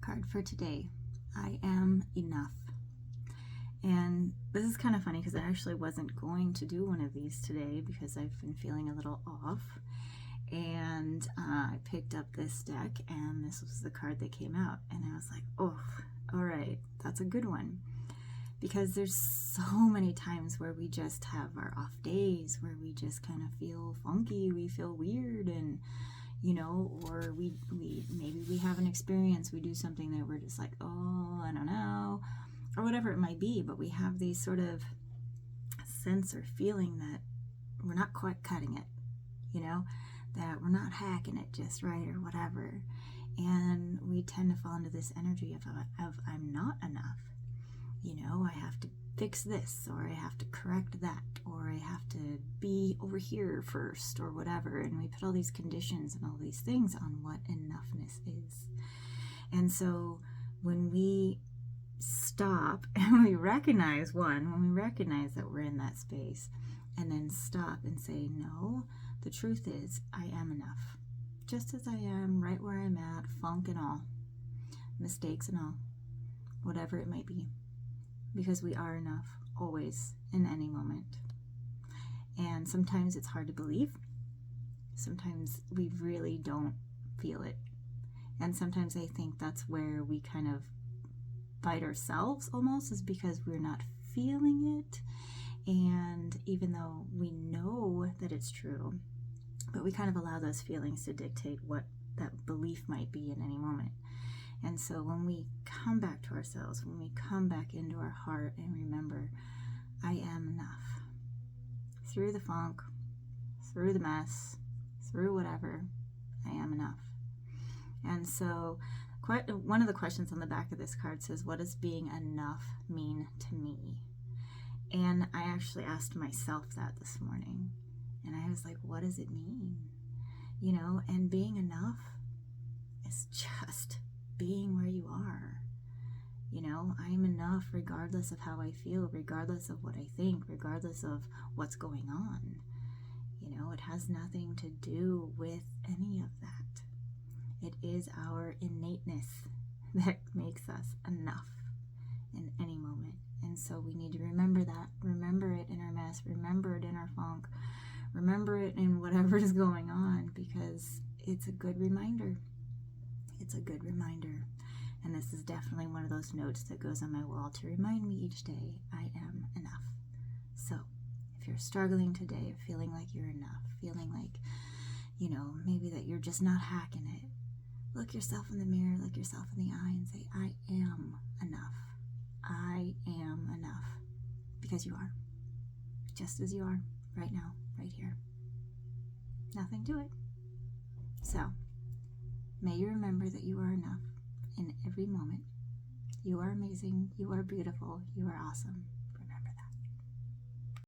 card for today. I am enough. And this is kind of funny because I actually wasn't going to do one of these today because I've been feeling a little off. And I picked up this deck and this was the card that came out. And I was like, oh, all right, that's a good one. Because there's so many times where we just have our off days, where we just kind of feel funky, we feel weird, and or we maybe we have an experience, we do something that we're just like, oh, I don't know, or whatever it might be, but we have these sort of sense or feeling that we're not quite cutting it, that we're not hacking it just right or whatever, and we tend to fall into this energy of I'm not enough. I have to fix this, or I have to correct that, or I have to be over here first, or whatever. And we put all these conditions and all these things on what enoughness is. And so when we stop and we recognize when we recognize that we're in that space, and then stop and say, no, the truth is I am enough. Just as I am, right where I'm at, funk and all, mistakes and all, whatever it might be. Because we are enough, always, in any moment. And sometimes it's hard to believe. Sometimes we really don't feel it. And sometimes I think that's where we kind of fight ourselves almost, is because we're not feeling it. And even though we know that it's true, but we kind of allow those feelings to dictate what that belief might be in any moment. And so when we come back to ourselves, when we come back into our heart and remember, I am enough. Through the funk, through the mess, through whatever, I am enough. And so one of the questions on the back of this card says, what does being enough mean to me? And I actually asked myself that this morning. And I was like, what does it mean? And being enough is just being where you are. I am enough regardless of how I feel, regardless of what I think, regardless of what's going on. It has nothing to do with any of that. It is our innateness that makes us enough in any moment. And so we need to remember that. Remember it in our mess. Remember it in our funk. Remember it in whatever is going on, because it's a good reminder. It's a good reminder. And this is definitely one of those notes that goes on my wall to remind me each day, I am enough. So if you're struggling today, feeling like you're enough, feeling like, maybe that you're just not hacking it, look yourself in the mirror, look yourself in the eye and say, I am enough. I am enough. Because you are. Just as you are right now, right here. Nothing to it. So may you remember that you are enough in every moment. You are amazing. You are beautiful. You are awesome.